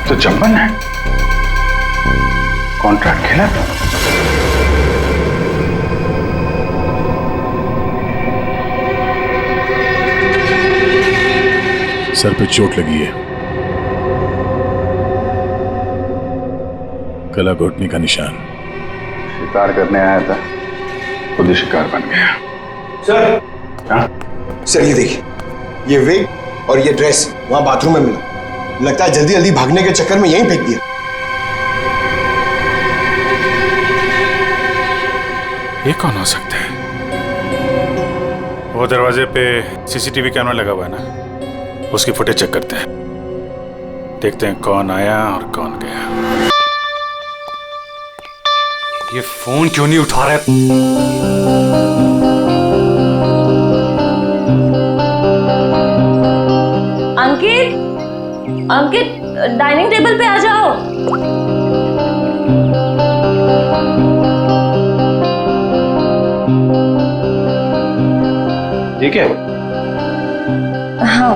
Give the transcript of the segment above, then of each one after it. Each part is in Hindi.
तो जंपन है, कॉन्ट्रैक्ट खेला था। सर पे चोट लगी है, गला घोटने का निशान। शिकार करने आया था, खुद ही शिकार बन गया। सर, हाँ? सर ये देखिए, ये विग और ये ड्रेस वहां बाथरूम में मिला। लगता है जल्दी जल्दी भागने के चक्कर में यहीं फेंक दिया। ये कौन हो सकता है? वो दरवाजे पे सीसीटीवी कैमरा लगा हुआ है ना, उसकी फुटेज चेक करते हैं, देखते हैं कौन आया और कौन गया। ये फोन क्यों नहीं उठा रहा है? अंकित, अंकित, डाइनिंग टेबल पे आ जाओ। ठीक है। हाँ,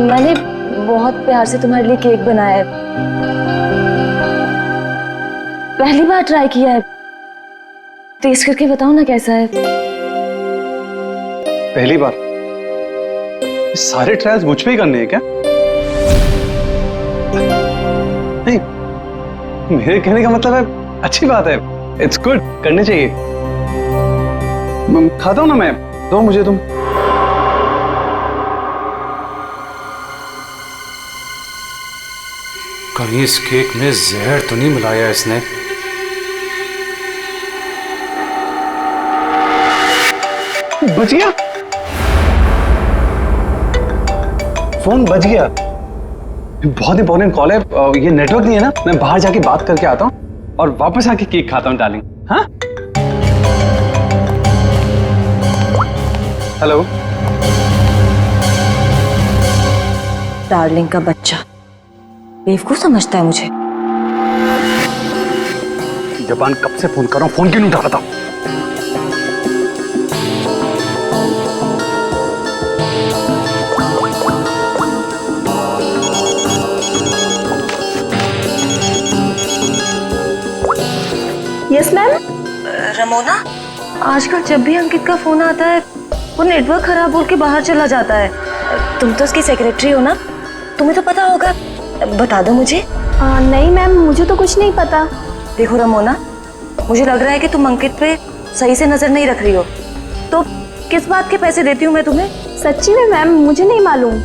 मैंने बहुत प्यार से तुम्हारे लिए केक बनाया है। पहली बार ट्राई किया है, टेस्ट करके बताओ ना कैसा है। पहली बार? सारे ट्रायल्स मुझ पे ही करने हैं क्या? नहीं, मेरे कहने का मतलब है अच्छी बात है, इट्स गुड, करने चाहिए। खाता हूं ना मैं, दो मुझे तुम। कहीं इस केक में जहर तो नहीं मिलाया इसने? बच गया, फोन बच गया। बहुत इंपॉर्टेंट कॉल है, ये नेटवर्क नहीं है ना, मैं बाहर जाके बात करके आता हूँ और वापस आके केक खाता हूँ डार्लिंग। हाँ, हेलो। डार्लिंग का बच्चा बेवकूफ समझता है मुझे। जबान कब से फोन कर रहा हूँ, फोन क्यों नहीं उठा रहा था? Yes ma'am. रमोना, आजकल जब भी अंकित का फोन आता है वो नेटवर्क खराब बोल के बाहर चला जाता है। तुम तो उसकी सेक्रेटरी हो ना, तुम्हें तो पता होगा, बता दो मुझे। नहीं मैम, मुझे तो कुछ नहीं पता। देखो रमोना, मुझे लग रहा है कि तुम अंकित पे सही से नजर नहीं रख रही हो। तो किस बात के पैसे देती हूँ मैं तुम्हें? सच्ची में मैम, मुझे नहीं मालूम।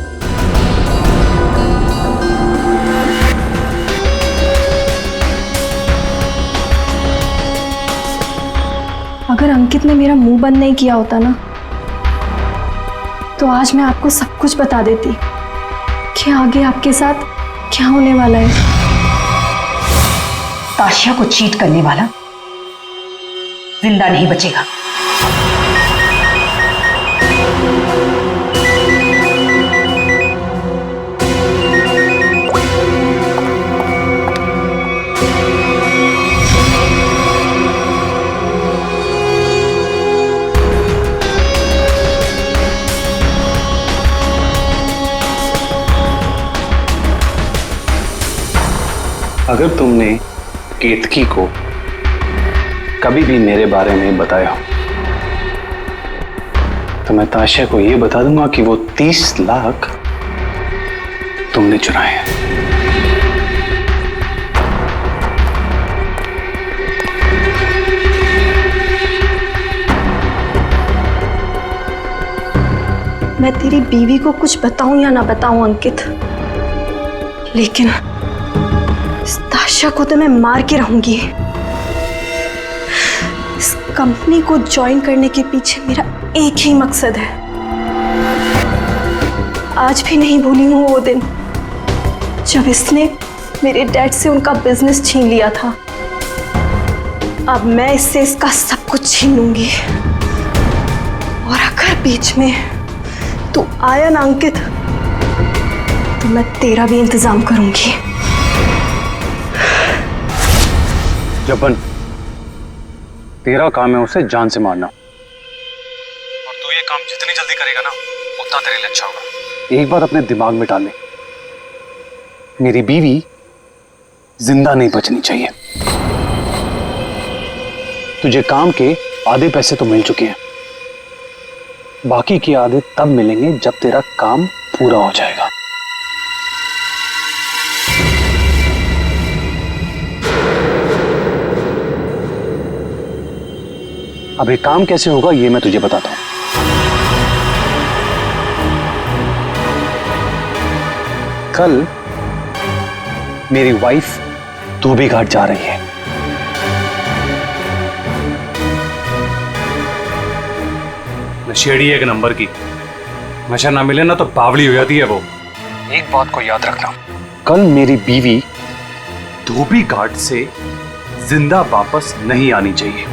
अगर अंकित ने मेरा मुंह बंद नहीं किया होता ना, तो आज मैं आपको सब कुछ बता देती कि आगे आपके साथ क्या होने वाला है। ताशिया को चीट करने वाला जिंदा नहीं बचेगा। अगर तुमने केतकी को कभी भी मेरे बारे में बताया हो, तो मैं ताशिया को यह बता दूंगा कि वो 30 लाख तुमने चुराए हैं। मैं तेरी बीवी को कुछ बताऊं या ना बताऊं अंकित, लेकिन इस ताशिया को तो मैं मार के रहूंगी। इस कंपनी को ज्वाइन करने के पीछे मेरा एक ही मकसद है। आज भी नहीं भूली हूं वो दिन जब इसने मेरे डैड से उनका बिजनेस छीन लिया था। अब मैं इससे इसका सब कुछ छीन लूंगी। और अगर बीच में तू आया ना अंकित, तो मैं तेरा भी इंतजाम करूंगी। जबन, तेरा काम है उसे जान से मारना, और तू ये काम जितनी जल्दी करेगा ना, उतना तेरे लिए अच्छा होगा। एक बात अपने दिमाग में डाल ले, मेरी बीवी जिंदा नहीं बचनी चाहिए। तुझे काम के आधे पैसे तो मिल चुके हैं, बाकी के आधे तब मिलेंगे जब तेरा काम पूरा हो जाएगा। अब ये काम कैसे होगा ये मैं तुझे बताता हूं। कल मेरी वाइफ धोबी घाट जा रही है। नशेड़ी एक नंबर की, नशा ना मिले ना तो बावली हो जाती है वो। एक बात को याद रखना, कल मेरी बीवी धोबी घाट से जिंदा वापस नहीं आनी चाहिए।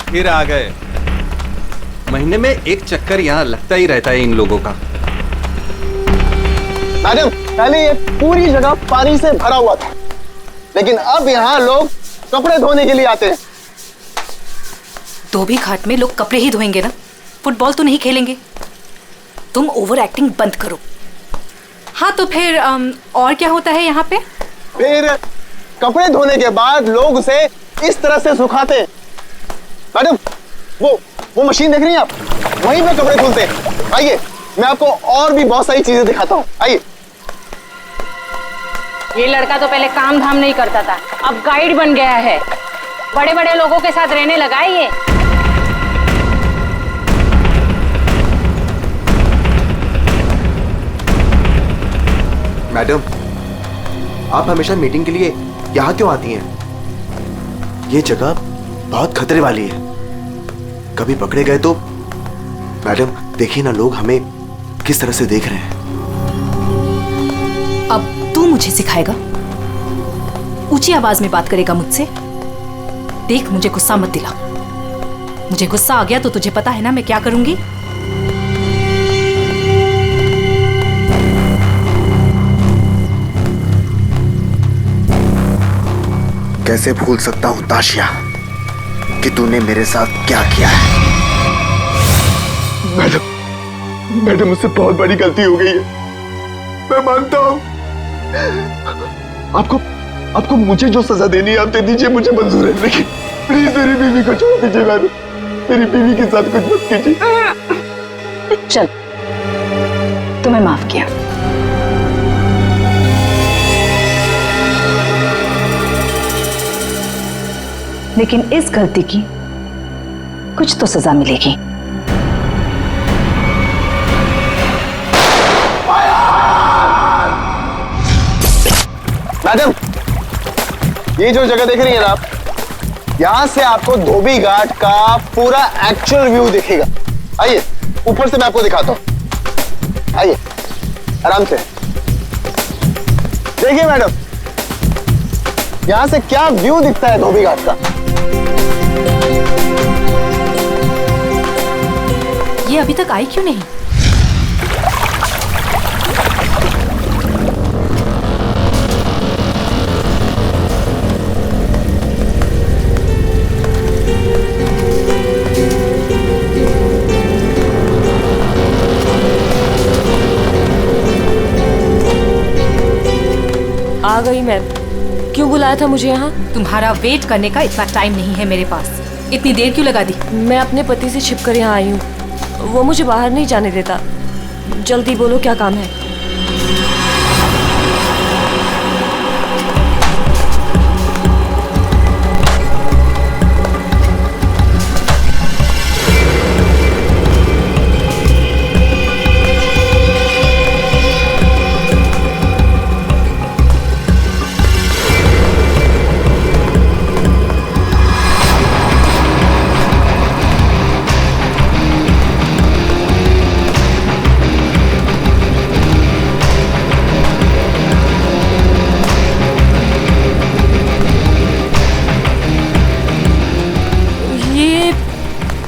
फिर आ गए। महीने में एक चक्कर यहाँ लगता ही रहता है इन लोगों का। मैडम, पहले ये पूरी जगह पानी से भरा हुआ था, लेकिन अब यहाँ लोग कपड़े धोने के लिए आते हैं। धोबी घाट में लोग कपड़े ही धोएंगे ना, फुटबॉल तो नहीं खेलेंगे। तुम ओवर एक्टिंग बंद करो। हाँ तो फिर और क्या होता है यहाँ पे? फिर कपड़े धोने के बाद लोग उसे इस तरह से सुखाते हैं। मैडम, वो मशीन देख रही हैं आप, वहीं पे कपड़े धुलते हैं। आइए, मैं आपको और भी बहुत सारी चीजें दिखाता हूँ। आइए। ये लड़का तो पहले काम धाम नहीं करता था, अब गाइड बन गया है। बड़े बड़े लोगों के साथ रहने लगा है ये। मैडम, आप हमेशा मीटिंग के लिए यहाँ क्यों आती हैं? ये जगह बहुत खतरे वाली है, कभी पकड़े गए तो। मैडम देखिए ना, लोग हमें किस तरह से देख रहे हैं। अब तू मुझे सिखाएगा? ऊंची आवाज में बात करेगा मुझसे? देख, मुझे गुस्सा मत दिला। मुझे गुस्सा आ गया तो तुझे पता है ना मैं क्या करूंगी। कैसे भूल सकता हूं ताशिया कि तूने मेरे साथ क्या किया है। मैडम मुझसे बहुत बड़ी गलती हो गई है, मैं मानता हूं। आपको मुझे जो सजा देनी है आप दे दीजिए, मुझे मंजूर है, लेकिन प्लीज मेरी बीवी को छोड़ दीजिए। मैडम, मेरी बीवी के साथ कुछ मत कीजिए। चल, तुम्हें माफ किया। लेकिन इस गलती की कुछ तो सजा मिलेगी। मैडम, ये जो जगह देख रही है ना आप, यहां से आपको धोबी घाट का पूरा एक्चुअल व्यू दिखेगा। आइए, ऊपर से मैं आपको दिखाता हूं। आइए, आराम से देखिए मैडम, यहां से क्या व्यू दिखता है धोबी घाट का। ये अभी तक आई क्यों नहीं? आ गई मैम। क्यों बुलाया था मुझे यहाँ? तुम्हारा वेट करने का इतना टाइम नहीं है मेरे पास। इतनी देर क्यों लगा दी? मैं अपने पति से छिपकर यहाँ आई हूँ, वो मुझे बाहर नहीं जाने देता। जल्दी बोलो, क्या काम है?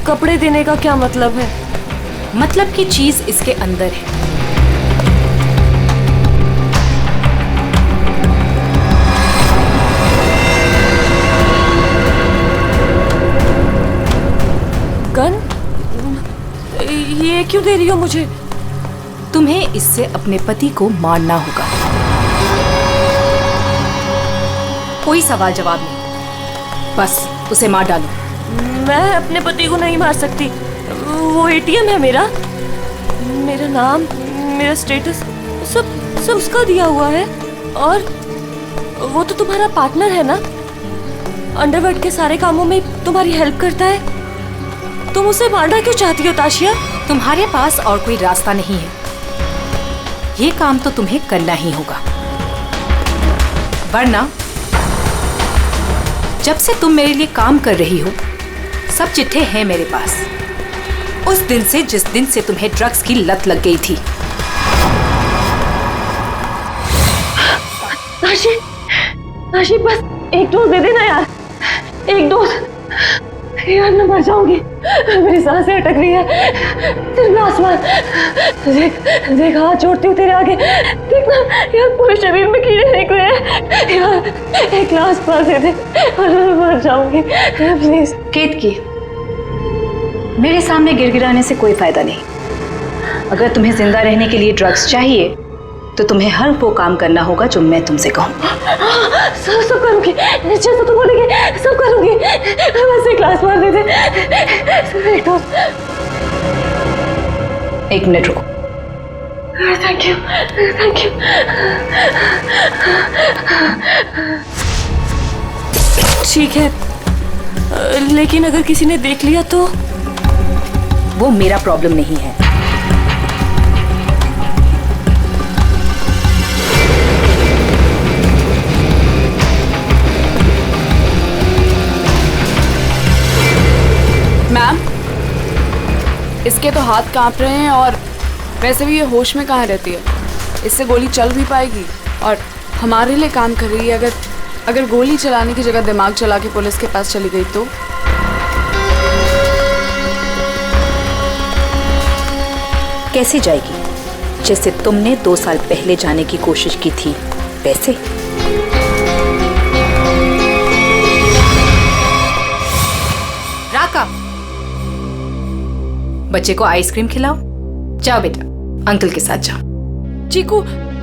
कपड़े देने का क्या मतलब है? मतलब की चीज इसके अंदर है। गन? ये क्यों दे रही हो मुझे? तुम्हें इससे अपने पति को मारना होगा। कोई सवाल जवाब नहीं, बस उसे मार डालो। मैं अपने पति को नहीं मार सकती। वो एटीएम है मेरा, मेरा नाम, मेरा स्टेटस सब उसका दिया हुआ है। और वो तो तुम्हारा पार्टनर है ना, अंडरवर्ल्ड के सारे कामों में तुम्हारी हेल्प करता है। तुम उसे मारना क्यों चाहती हो ताशिया? तुम्हारे पास और कोई रास्ता नहीं है, ये काम तो तुम्हें करना ही होगा, वरना जब से तुम मेरे लिए काम कर रही हो सब चिट्ठे हैं मेरे पास, उस दिन से जिस दिन से तुम्हें ड्रग्स की लत लग गई थी। ताशी बस एक डोज दे देना यार, एक डोज। यार मैं मर जाऊंगी, मेरी सांसें अटक रही है। सिर्फ आसमान देख हाथ जोड़ती हूँ तेरे आगे, देखना यार पूरे शरीर में कीड़े निकले हैं। यार एक ग्लास पास दे दे और मैं मर जाऊंगी प्लीज। केतकी, मेरे सामने गिड़गिड़ाने से कोई फायदा नहीं। अगर तुम्हें जिंदा रहने के लिए ड्रग्स चाहिए तो तुम्हें हर वो काम करना होगा जो मैं तुमसे कहूँ। सब करूंगी, जैसा तुम बोलेंगे सब करूंगी। बस एक ग्लास मार दे दे, एक मिनट रुको। Thank you thank you. ठीक है, लेकिन अगर किसी ने देख लिया तो? वो मेरा प्रॉब्लम नहीं है। मैम, इसके तो हाथ कांप रहे हैं और वैसे भी ये होश में कहाँ रहती है। इससे गोली चल भी पाएगी और हमारे लिए काम कर रही है। अगर गोली चलाने की जगह दिमाग चला के पुलिस के पास चली गई तो? कैसे जाएगी? जैसे तुमने 2 साल पहले जाने की कोशिश की थी वैसे। राका, बच्चे को आइसक्रीम खिलाओ। जाओ बेटा, अंकल के साथ जाओ। चीकू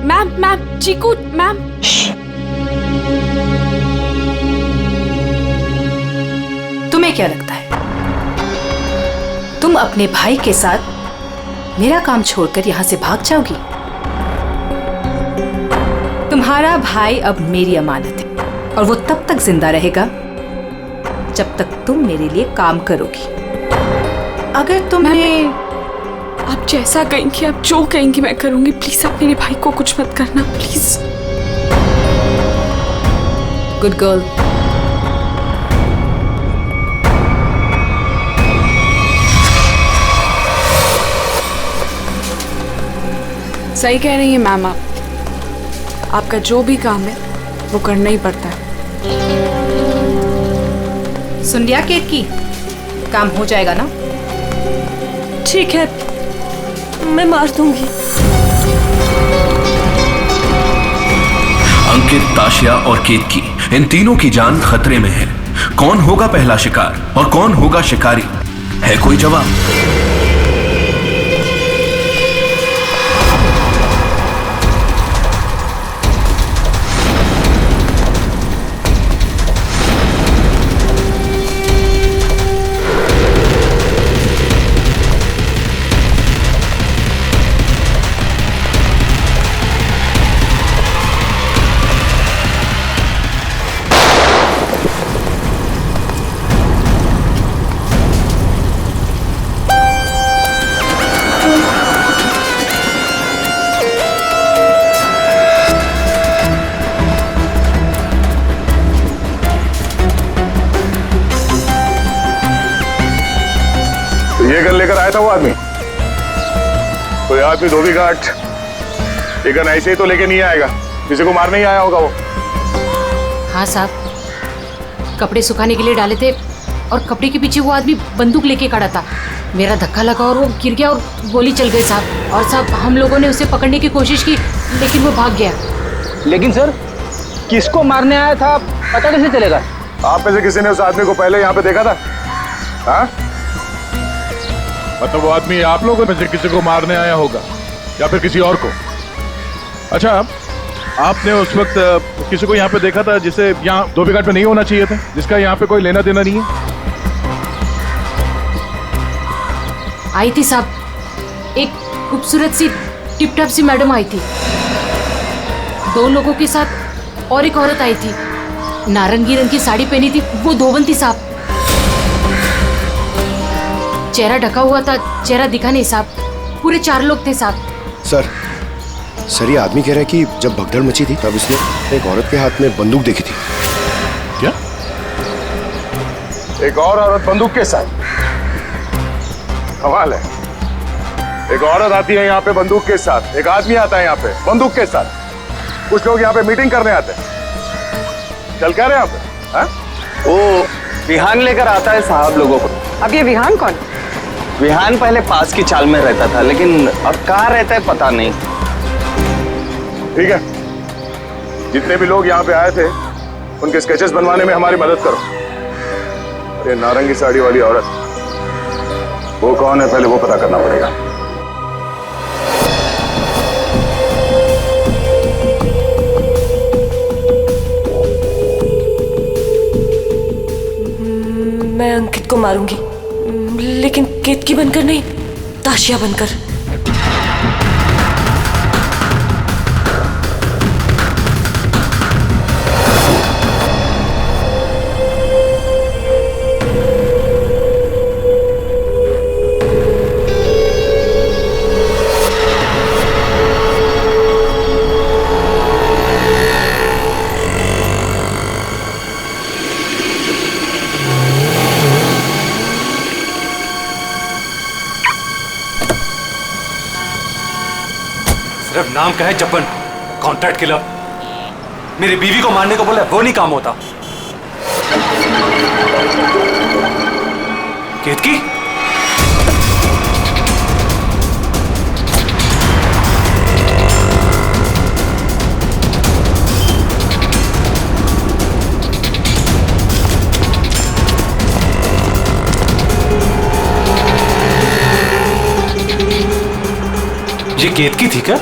मैम, चीकू मैम। तुम्हें क्या लगता है तुम अपने भाई के साथ मेरा काम छोड़कर यहां से भाग जाओगी? तुम्हारा भाई अब मेरी अमानत है और वो तब तक जिंदा रहेगा जब तक तुम मेरे लिए काम करोगी। अगर तुम्हें आप जैसा कहेंगी, आप जो कहेंगी मैं करूंगी। प्लीज आप मेरे भाई को कुछ मत करना प्लीज। Good girl. सही कह रही है मैम, आपका जो भी काम है वो करना ही पड़ता है। सुन लिया केतकी, काम हो जाएगा ना? ठीक है, मैं मार दूंगी। अंकित, ताशिया और केतकी, इन तीनों की जान खतरे में है। कौन होगा पहला शिकार और कौन होगा शिकारी? है कोई जवाब? ये गन लेकर आया था वो आदमी? कोई आदमी धोबी घाट ये गन ऐसे ही तो लेके नहीं आएगा, किसी को मारने ही आया होगा वो। हाँ साहब, कपड़े सुखाने के लिए डाले थे, और कपड़े के पीछे वो आदमी बंदूक लेके खड़ा था। मेरा धक्का लगा और वो गिर गया और गोली चल गई साहब। और साहब हम लोगों ने उसे पकड़ने की कोशिश की लेकिन वो भाग गया। लेकिन सर किसको मारने आया था पता कैसे चलेगा? आप में से किसी ने उस आदमी को पहले यहाँ पे देखा था? हाँ? मतलब वो आदमी आप लोगों में से किसी को मारने आया होगा या फिर किसी और को? अच्छा, आपने उस वक्त किसी को यहाँ पे देखा था जिसे यहाँ धोबी घाट पे नहीं होना चाहिए था, जिसका यहाँ पे कोई लेना देना नहीं है? आई थी साहब, एक खूबसूरत सी टिप टॉप सी मैडम आई थी, 2 लोगों के साथ और एक औरत आई थी, नारंगी रंग की साड़ी पहनी थी, वो धोबन थी साहब। चेहरा ढका हुआ था, चेहरा दिखा नहीं साहब। पूरे 4 लोग थे साहब। सर ये आदमी कह रहा है कि जब भगदड़ मची थी तब इसने एक औरत के हाथ में बंदूक देखी थी। क्या? एक और औरत बंदूक के साथ? कमाल है। एक औरत आती है यहाँ पे बंदूक के साथ, एक आदमी आता है यहाँ पे बंदूक के साथ। कुछ लोग यहाँ पे मीटिंग करने आते हैं। चल क्या रहे हैं यहाँ पे? हाँ? वो विहान लेकर आता है साहब लोगों को। अब ये विहान कौन? विहान पहले पास की चाल में रहता था लेकिन अब कहाँ रहता है पता नहीं। ठीक है, जितने भी लोग यहाँ पे आए थे उनके स्केचेस बनवाने में हमारी मदद करो। अरे नारंगी साड़ी वाली औरत, वो कौन है पहले वो पता करना पड़ेगा। मैं अंकित को मारूंगी, लेकिन केतकी बनकर नहीं, ताशिया बनकर। सिर्फ नाम का है जपन, कॉन्ट्रैक्ट किलर। मेरी बीवी को मारने को बोला वो नहीं काम होता। केतकी, ये केतकी थी क्या?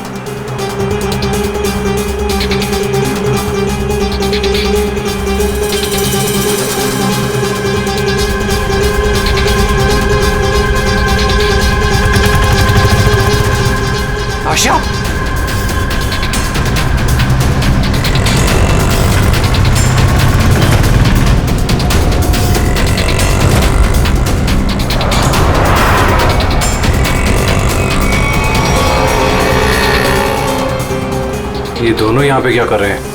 आशा, ये दोनों यहाँ पे क्या कर रहे हैं?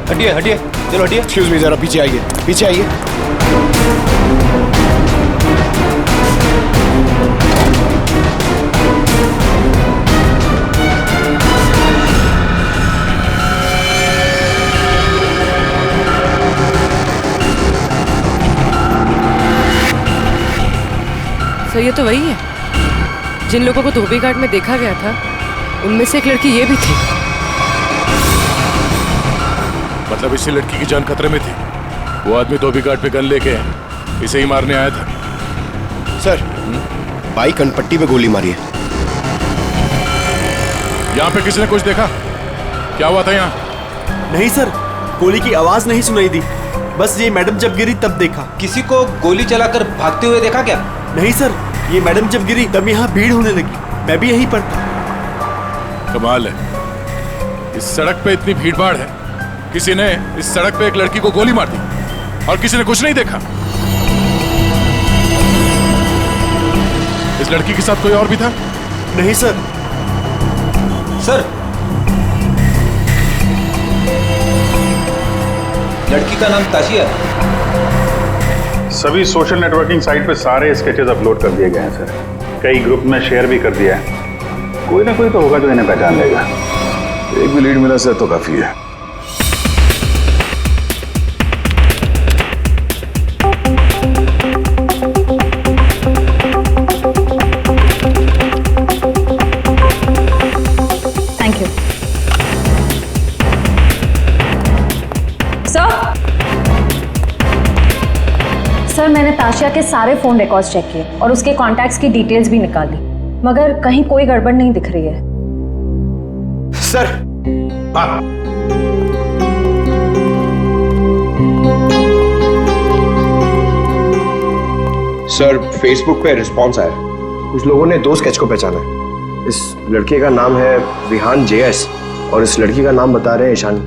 हटिए हटिए। चलो हटिए। एक्सक्यूज मी, जरा पीछे आइए, पीछे आइए। सर ये तो वही है जिन लोगों को धोबी घाट में देखा गया था, उनमें से एक लड़की ये भी थी। मतलब इसी लड़की की जान खतरे में थी। वो आदमी धोबी घाट पे गन लेके इसे ही मारने आया था। सर, बाइक कनपट्टी पे गोली मारी है। यहाँ पे किसी ने कुछ देखा? क्या हुआ था यहाँ? नहीं सर, गोली की आवाज नहीं सुनाई दी। बस ये मैडम जब गिरी तब देखा। किसी को गोली चलाकर भागते हुए देखा क्या? नहीं सर, ये मैडम जब गिरी तब यहाँ भीड़ होने लगी। मैं भी यहीं पर था। कमाल है, इस सड़क पे इतनी भीड़ भाड़ है, किसी ने इस सड़क पे एक लड़की को गोली मार दी और किसी ने कुछ नहीं देखा। इस लड़की के साथ कोई और भी था? नहीं सर। सर, लड़की का नाम ताशिया है। सभी सोशल नेटवर्किंग साइट पे सारे स्केचेस अपलोड कर दिए गए हैं सर। कई ग्रुप में शेयर भी कर दिया है। कोई ना कोई तो होगा जो इन्हें पहचान लेगा। एक भी लीड मिला सर तो काफी है। थैंक यू सर, मैंने ताशिया के सारे फोन रिकॉर्ड्स चेक किए और उसके कॉन्टैक्ट्स की डिटेल्स भी निकाली, मगर कहीं कोई गड़बड़ नहीं दिख रही है। सर, सर फेसबुक पे रिस्पॉन्स आया। कुछ लोगों ने दो स्केच को पहचाना है। इस लड़के का नाम है विहान JS और इस लड़की का नाम बता रहे हैं ईशानी।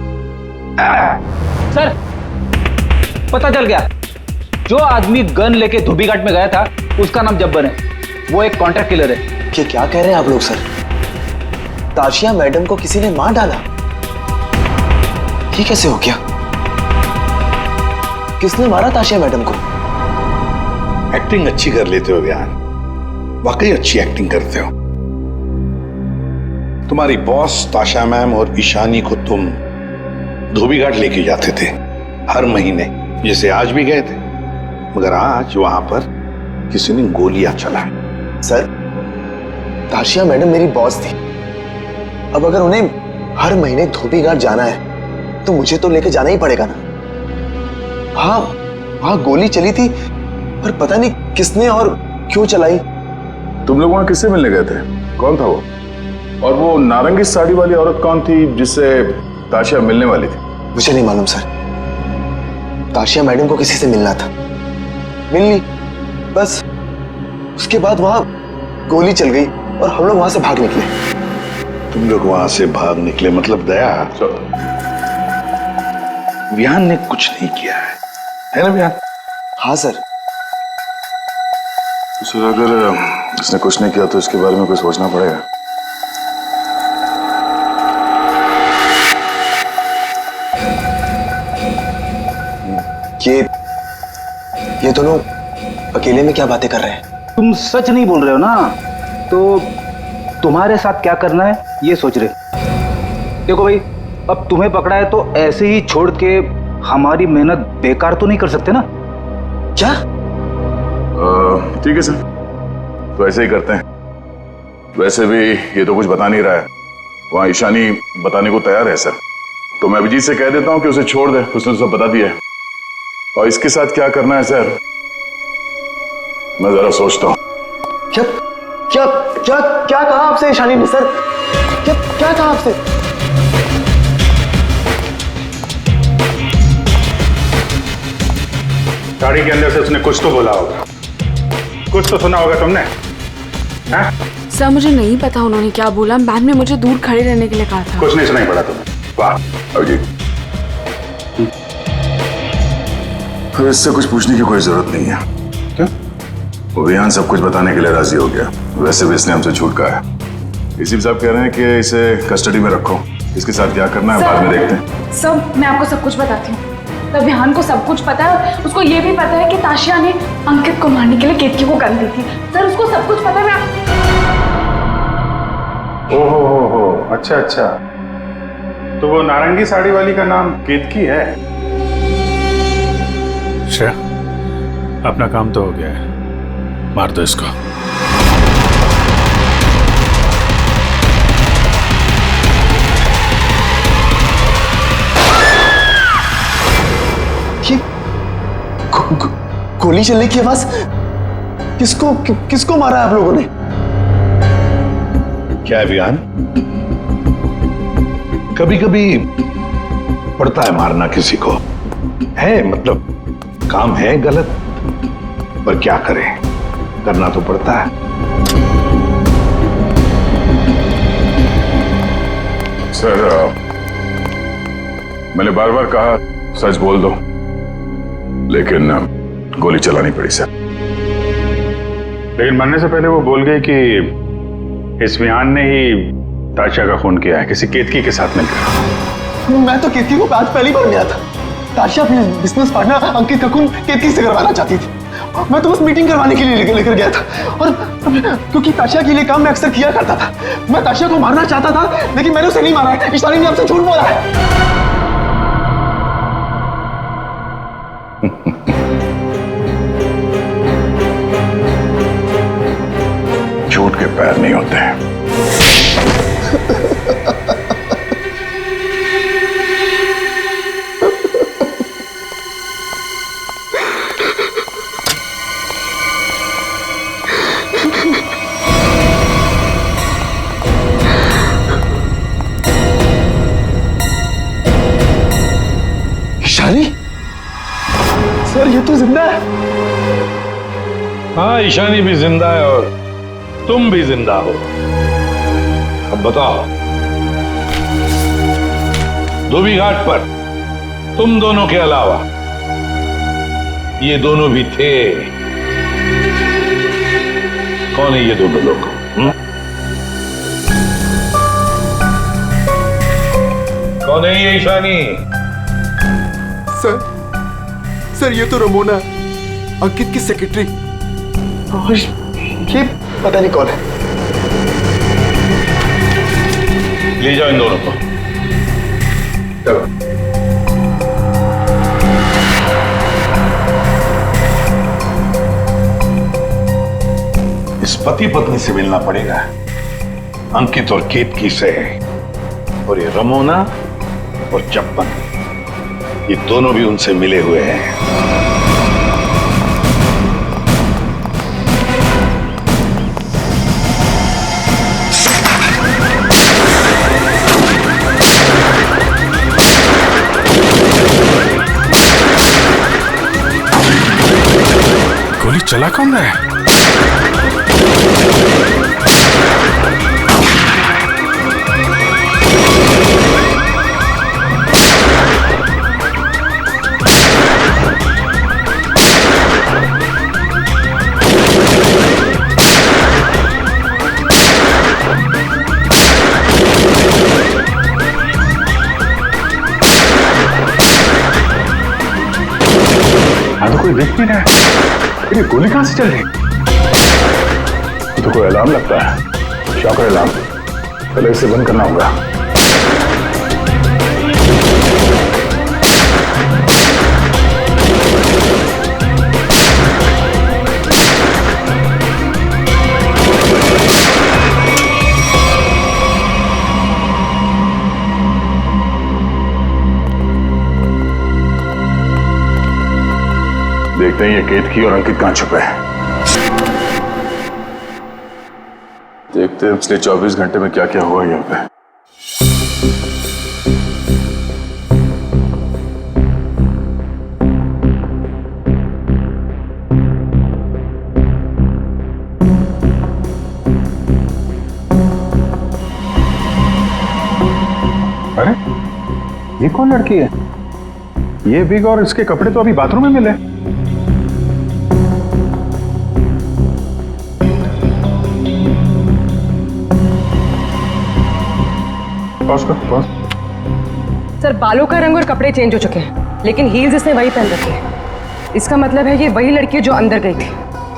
सर, पता चल गया। जो आदमी गन लेके धोबी घाट में गया था उसका नाम जब्बर है। वो एक कॉन्ट्रैक्ट किलर है। क्या कह रहे हैं आप लोग सर? ताशिया मैडम को किसी ने मार डाला? ये कैसे हो गया? किसने मारा ताशिया मैडम को? एक्टिंग अच्छी कर लेते हो विहान, वाकई अच्छी एक्टिंग करते हो। तुम्हारी बॉस ताशा मैम और ईशानी को तुम धोबी घाट लेके जाते थे हर महीने, जैसे आज भी गए थे, मगर आज वहां पर किसी ने गोलियां चलाई। सर, ताशिया मैडम मेरी बॉस थी। अब अगर उन्हें हर महीने धोबी घाट जाना है तो मुझे तो लेके जाना ही पड़ेगा ना। हाँ, वहां गोली चली थी पर पता नहीं किसने और क्यों चलाई। तुम लोग वहां किससे मिलने गए थे? कौन था वो? और वो नारंगी साड़ी वाली औरत कौन थी जिससे ताशिया मिलने वाली थी? मुझे नहीं मालूम सर। ताशिया मैडम को किसी से मिलना था, मिल ली, बस। उसके बाद वहां गोली चल गई और हम लोग वहां से भाग निकले। तुम लोग वहां से भाग निकले मतलब दया? विहान ने कुछ नहीं किया है ना विहान? हाँ सर। तो सर, अगर इसने कुछ नहीं किया तो इसके बारे में कुछ सोचना पड़ेगा। ये दोनों अकेले में क्या बातें कर रहे हैं? तुम सच नहीं बोल रहे हो ना, तो तुम्हारे साथ क्या करना है ये सोच रहे। देखो भाई, अब तुम्हें पकड़ा है तो ऐसे ही छोड़ के हमारी मेहनत बेकार तो नहीं कर सकते ना? क्या? ठीक है सर, तो ऐसे ही करते हैं। वैसे भी ये तो कुछ बता नहीं रहा है, वहां ईशानी बताने को तैयार है सर, तो मैं अभिजीत से कह देता हूं कि उसे छोड़ दे, उसने सब बता दिया है। और इसके साथ क्या करना है सर, मैं जरा सोचता हूं। क्या क्या क्या क्या कहा आपसे ईशानी ने सर? क्या क्या कहा आपसे? गाड़ी के अंदर से उसने कुछ तो बोला होगा, कुछ तो सुना होगा तुमने। हाँ? सर, मुझे नहीं पता उन्होंने क्या बोला। मैम ने मुझे दूर खड़े रहने के लिए कहा था। कुछ नहीं सुनाई पड़ा तुम्हें? वाह अभिजीत, फिर इससे कुछ पूछने की कोई जरूरत नहीं है। क्यों? वो विहान सब कुछ बताने के लिए राजी हो गया। वैसे भी इसने हमसे छूट कहा है। इसी साहब कह रहे हैं कि इसे कस्टडी में रखो, इसके साथ क्या करना है बाद में देखते हैं। सर, मैं आपको सब कुछ बताती हूँ। तब विहान को सब कुछ पता है। उसको ये भी पता है कि ताशिया ने अंकित को मारने के लिए केतकी को गन दी थी। सर उसको सब कुछ पता है। ओहो, अच्छा अच्छा, तो वो नारंगी साड़ी वाली का नाम केतकी है। श्रेया, अपना काम तो हो गया है, मार दो इसको। ये गोली चलने की आवाज, किसको मारा है आप लोगों ने? क्या है विहान, कभी कभी पड़ता है मारना किसी को, है मतलब काम है गलत, पर क्या करें, करना तो पड़ता है। सर, मैंने बार बार कहा सच बोल दो, लेकिन गोली चलानी पड़ी सर। लेकिन मरने से पहले वो बोल गई कि इस विहान ने ही ताशिया का खून किया है, किसी केतकी के साथ मिलकर। मैं तो केतकी को आज पहली बार मिला था। ताशिया अपने बिजनेस पार्टनर अंकित का खून केतकी से करवाना चाहती थी। मैं तो बस मीटिंग करवाने के लिए लेकर गया था, और क्योंकि ताशिया के लिए काम मैं अक्सर किया करता था। मैं ताशिया को मारना चाहता था, लेकिन मैंने उसे नहीं मारा है। ईशानी ने आपसे झूठ बोला है। झूठ के पैर नहीं होते हैं। ईशानी, सर ये तो जिंदा है। हाँ, ईशानी भी जिंदा है और तुम भी जिंदा हो। अब बताओ, धोबी घाट पर तुम दोनों के अलावा ये दोनों भी थे। कौन है ये दोनों लोग? कौन है ये ईशानी? सर ये तो रमोना, अंकित की सेक्रेटरी। और ये पता नहीं कौन है। ले जाओ इन दोनों को। चलो। इस पति पत्नी से मिलना पड़ेगा, अंकित और केतकी से। और ये रमोना और चप्पन, ये दोनों भी उनसे मिले हुए हैं। गोली चला कौन रहा है? कोई देख नहीं रहा है। ये गोली कहां से चल रही? तो कोई अलार्म लगता है, शॉकर अलार्म। पहले इसे बंद करना होगा। देखते हैं ये केतकी और अंकित कहां छुपे हैं। देखते हैं पिछले 24 घंटे में क्या क्या हुआ यहाँ पे। अरे ये कौन लड़की है? ये बिग और इसके कपड़े तो अभी बाथरूम में मिले। सर बालों का रंग और कपड़े चेंज हो चुके हैं। लेकिन हील्स इसने वही पहन रखी है। इसका मतलब है ये वही लड़की है जो अंदर गई थी।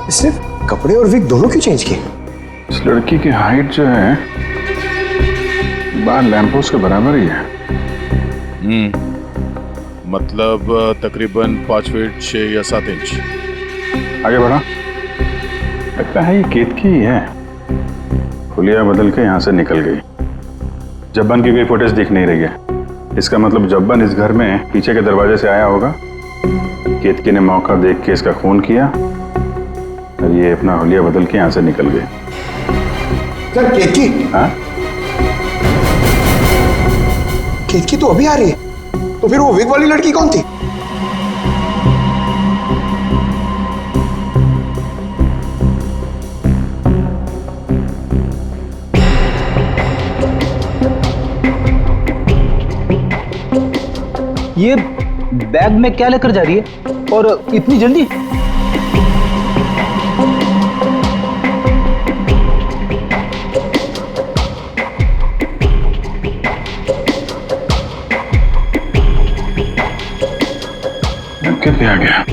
इसने कपड़े और विग दोनों क्यों चेंज किए? इस लड़की की हाइट जो है बाहर लैंपोस्ट के बराबर ही है। मतलब तकरीबन 5 फीट 6 या 7 इंच। आगे बढ़ा, लगता है ये केतकी ही है। हुलिया बदल के यहाँ से निकल गई। जब्बन की कोई फुटेज दिख नहीं रही है। इसका मतलब जब्बन इस घर में पीछे के दरवाजे से आया होगा। केतकी ने मौका देख के इसका खून किया और ये अपना हुलिया बदल के यहाँ से निकल गए। सर केतकी? हाँ, केतकी तो अभी आ रही है, तो फिर वो विग वाली लड़की कौन थी? ये बैग में क्या लेकर जा रही है और इतनी जल्दी? कितने आ गया?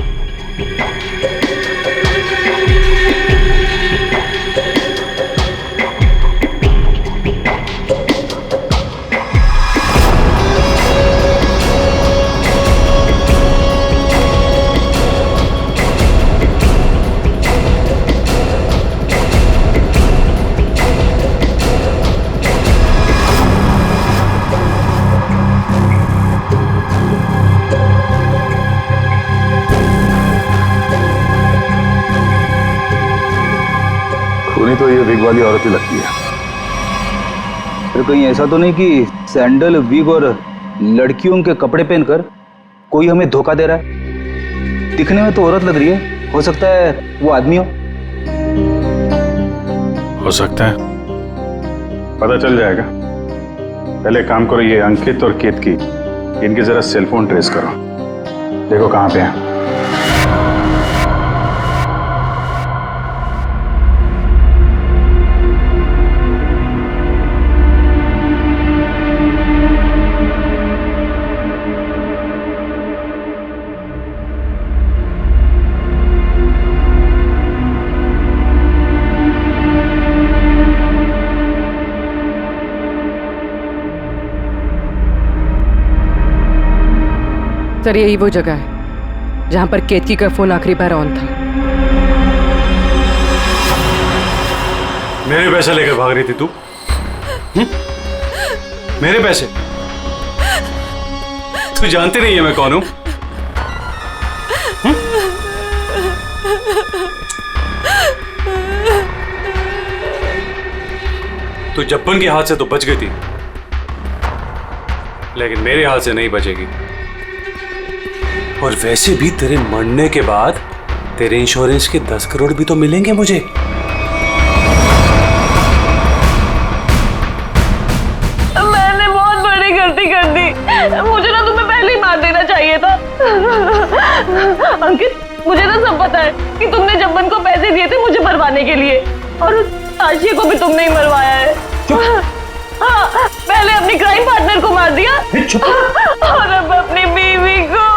खूनी तो ये विग वाली औरत ही लगती है। फिर कहीं ऐसा तो नहीं कि सैंडल, विग और लड़कियों के कपड़े पहनकर कोई हमें धोखा दे रहा है? दिखने में तो औरत लग रही है, हो सकता है वो आदमी हो सकता है, पता चल जाएगा। पहले काम करो, ये अंकित और केतकी, इनके जरा सेलफोन ट्रेस करो, देखो कहाँ पे हैं। सर यही वो जगह है जहां पर केतकी का फोन आखिरी बार ऑन था। मेरे पैसे लेकर भाग रही थी तू? मेरे पैसे? तू जानती नहीं है मैं कौन हूं? तू जब्बन के हाथ से तो बच गई थी, लेकिन मेरे हाथ से नहीं बचेगी। और वैसे भी तेरे मरने के बाद तेरे इंश्योरेंस के 10 करोड़ भी तो मिलेंगे मुझे। मैंने बहुत बड़ी गलती कर दी। मुझे ना तुम्हें पहले ही मार देना चाहिए था। अंकित, मुझे ना सब पता है कि तुमने जब्बन को पैसे दिए थे मुझे मरवाने के लिए, और उस ताशिया को भी तुमने ही मरवाया है। हाँ, पहले अपनी क्राइम पार्टनर को मार दिया और अब अपनी बीवी को।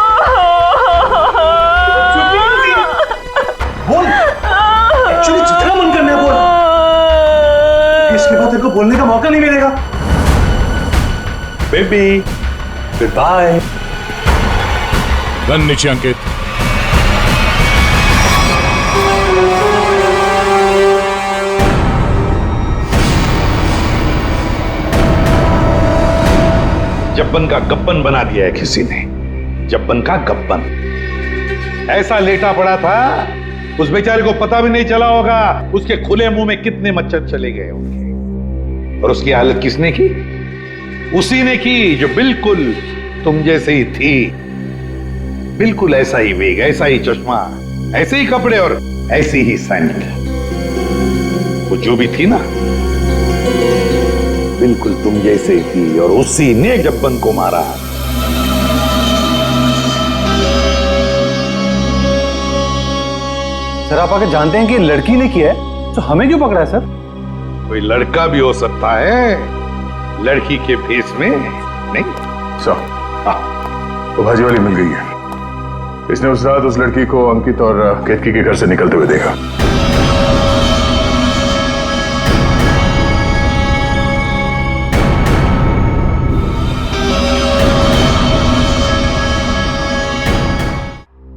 बोल, एक्चुअली जितना मन करना है बोल, इसके बाद तेरे को बोलने का मौका नहीं मिलेगा। Baby, good bye. गन नीचे अंकित। जब्बन का गब्बन बना दिया है किसी ने। जब्बन का गब्बन ऐसा लेटा पड़ा था, उस बेचारे को पता भी नहीं चला होगा उसके खुले मुंह में कितने मच्छर चले गए होंगे। और उसकी हालत किसने की? उसी ने की जो बिल्कुल तुम जैसे ही थी। बिल्कुल ऐसा ही वेग, ऐसा ही चश्मा, ऐसे ही कपड़े और ऐसी ही सैंडल। वो जो भी थी ना, बिल्कुल तुम जैसे ही थी, और उसी ने जब्बन को मारा। सर आप आके जानते हैं कि लड़की ने किया है, तो हमें क्यों पकड़ा है सर? कोई लड़का भी हो सकता है, लड़की के फेस में नहीं। तो भाजी वाली मिल गई है। इसने उस रात उस लड़की को अंकित और केतकी के घर से निकलते हुए देखा।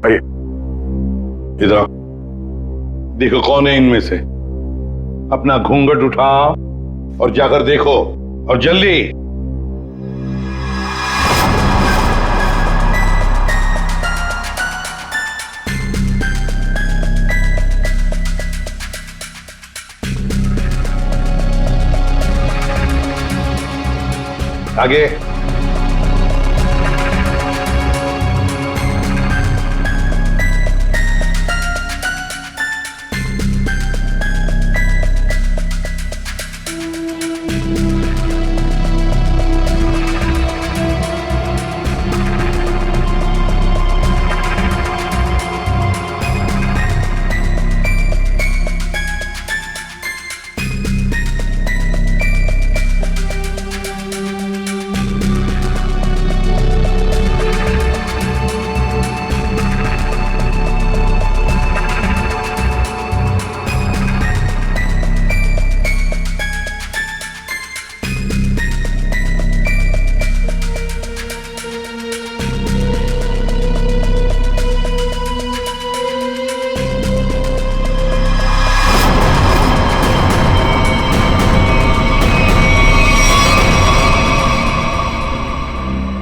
आइए इधर देखो कौन है इनमें से। अपना घूंघट उठाओ और जाकर देखो, और जल्दी। आगे।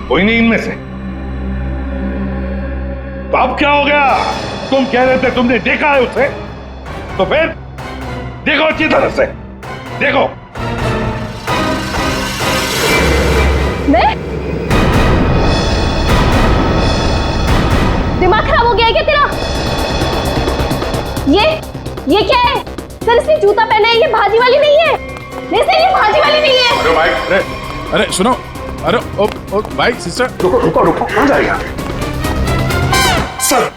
कोई नहीं इनमें से। तो अब क्या हो गया? तुम कह रहे थे तुमने देखा है उसे, तो फिर देखो अच्छी तरह से देखो। मैं? दिमाग खराब हो गया है क्या तेरा? ये क्या है? सर इसने जूता पहना है, ये भाजी वाली नहीं है। नहीं सर ये भाजी वाली नहीं है। अरे भाई, अरे सुनो, अरे ओ भाई सिस्टर, रुको कहाँ जाएगा? सर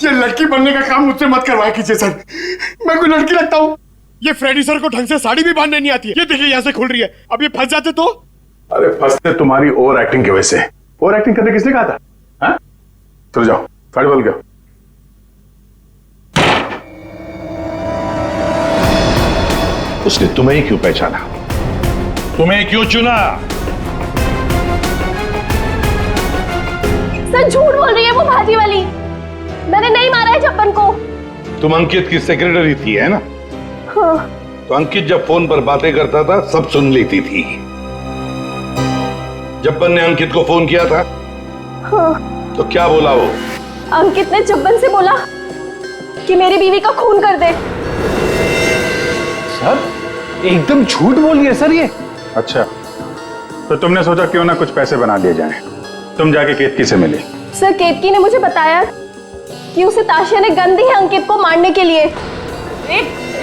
ये लड़की बनने का काम मुझसे मत करवाया कीजिए सर, मैं कोई लड़की लगता हूँ? ये फ्रेडी सर को ढंग से साड़ी भी बांधने नहीं आती है। ये देखिए यहाँ से खुल रही है, अब ये फंस जाते तो? अरे फंसते तुम्हारी ओवर एक्टिंग की वजह से। ओवर एक्टिंग करने किसने कहा था? हाँ? चलो जाओ, साड़ी बदल गया। उसने तुम्हें ही क्यों पहचाना? तुम्हें क्यों चुना? सर झूठ बोल रही है वो भाजी वाली, मैंने नहीं मारा है जब्बन को। तुम अंकित की सेक्रेटरी थी है ना? हाँ। तो अंकित जब फोन पर बातें करता था सब सुन लेती थी। जब्बन ने अंकित को फोन किया था? हाँ। तो क्या बोला वो? अंकित ने जब्बन से बोला कि मेरी बीवी का खून कर दे। सर एकदम झूठ बोल रही है सर ये। अच्छा, तो तुमने सोचा क्यों ना कुछ पैसे बना दिए जाएं। तुम जाके केतकी से मिली? सर केतकी ने मुझे बताया कि उसे ताशिया ने गन दी है अंकित को मारने के लिए।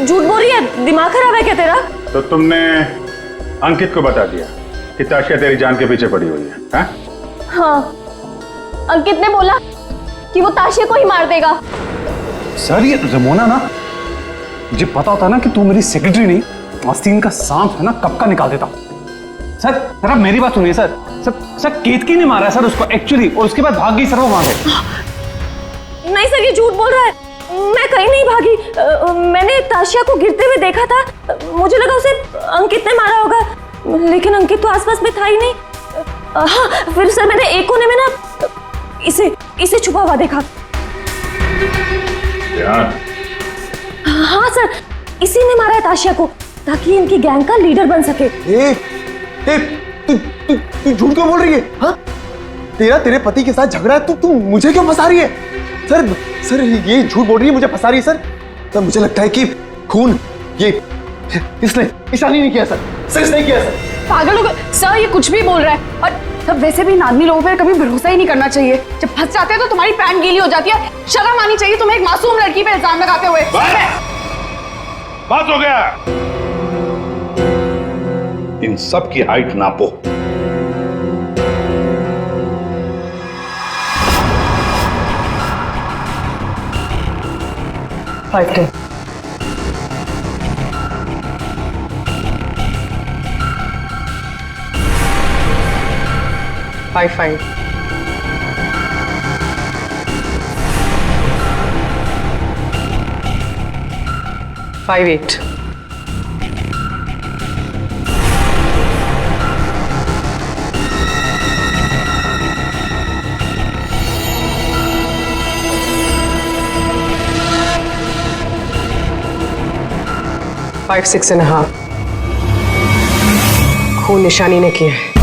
झूठ बोल रही है, दिमाग खराब है क्या तेरा? तो तुमने अंकित को बता दिया कि ताशिया तेरी जान के पीछे पड़ी हुई है? हाँ? हाँ, अंकित ने बोला कि वो ताशिया को ही मार देगा। सर ये रमोना ना, मुझे पता होता ना कि तू मेरी सेक्रेटरी नहीं, आस्तीन का सांप है ना कब का निकाल देता। सर सर आप मेरी बात सुनिए सर। सर केतकी ने मारा है सर उसको एक्चुअली, और उसके बाद भाग गई सर वो वहां से। नहीं सर ये झूठ बोल रहा है, मैं कहीं नहीं भागी। मैंने ताशिया को गिरते हुए देखा था, मुझे लगा उसे अंकित ने मारा होगा, लेकिन अंकित तो आसपास में था ही नहीं। हाँ फिर सर मैंने एक कोने में ना इसे छुपा हुआ देखा। हाँ सर, इसी ने मारा है ताशिया को ताकि इनकी गैंग का लीडर बन सके। तू झूठ क्यों बोल रही है? हाँ? तेरे पति के साथ झगड़ा है, तू मुझे क्यों फंसा रही है? सर ये झूठ बोल रही है, मुझे फंसा रही है सर। मुझे लगता है कि खून ये इसने ईशानी नहीं किया सर इसने किया सर। पागल हो गए सर, ये कुछ भी बोल रहा है। और तब वैसे भी आदमी लोगों पर कभी भरोसा ही नहीं करना चाहिए, जब फंस जाते हैं तो तुम्हारी पैंट गीली हो जाती है। शर्म आनी चाहिए तुम्हें एक मासूम लड़की पे इल्जाम लगाते हुए। बात हो गया, इन सब की हाइट नापो। फाइव 5 5 58। फाइव 6.5 खून निशानी ने किया है।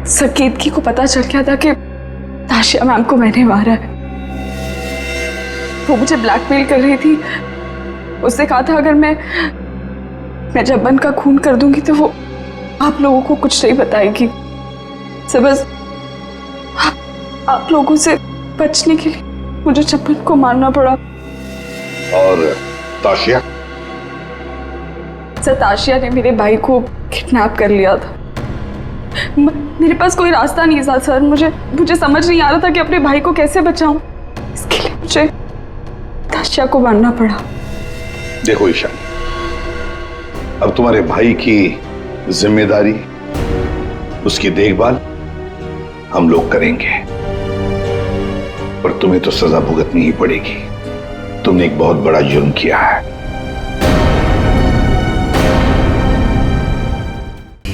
सर केतकी को पता चल गया था कि ताशिया मैम को मैंने मारा है। वो मुझे ब्लैकमेल कर रही थी। उसने कहा था अगर मैं जब्बन का खून कर दूंगी तो वो आप लोगों को कुछ नहीं बताएगी। सर बस आप लोगों से बचने के लिए मुझे जब्बन को मारना पड़ा। और ताशिया? सर ताशिया ने मेरे भाई को किडनैप कर लिया था। मेरे पास कोई रास्ता नहीं था सर। मुझे समझ नहीं आ रहा था कि अपने भाई को कैसे बचाऊं। इसके लिए मुझे ताशिया को मारना पड़ा। देखो ईशानी, अब तुम्हारे भाई की जिम्मेदारी, उसकी देखभाल हम लोग करेंगे, पर तुम्हें तो सजा भुगतनी ही पड़ेगी। तुमने एक बहुत बड़ा जुर्म किया है।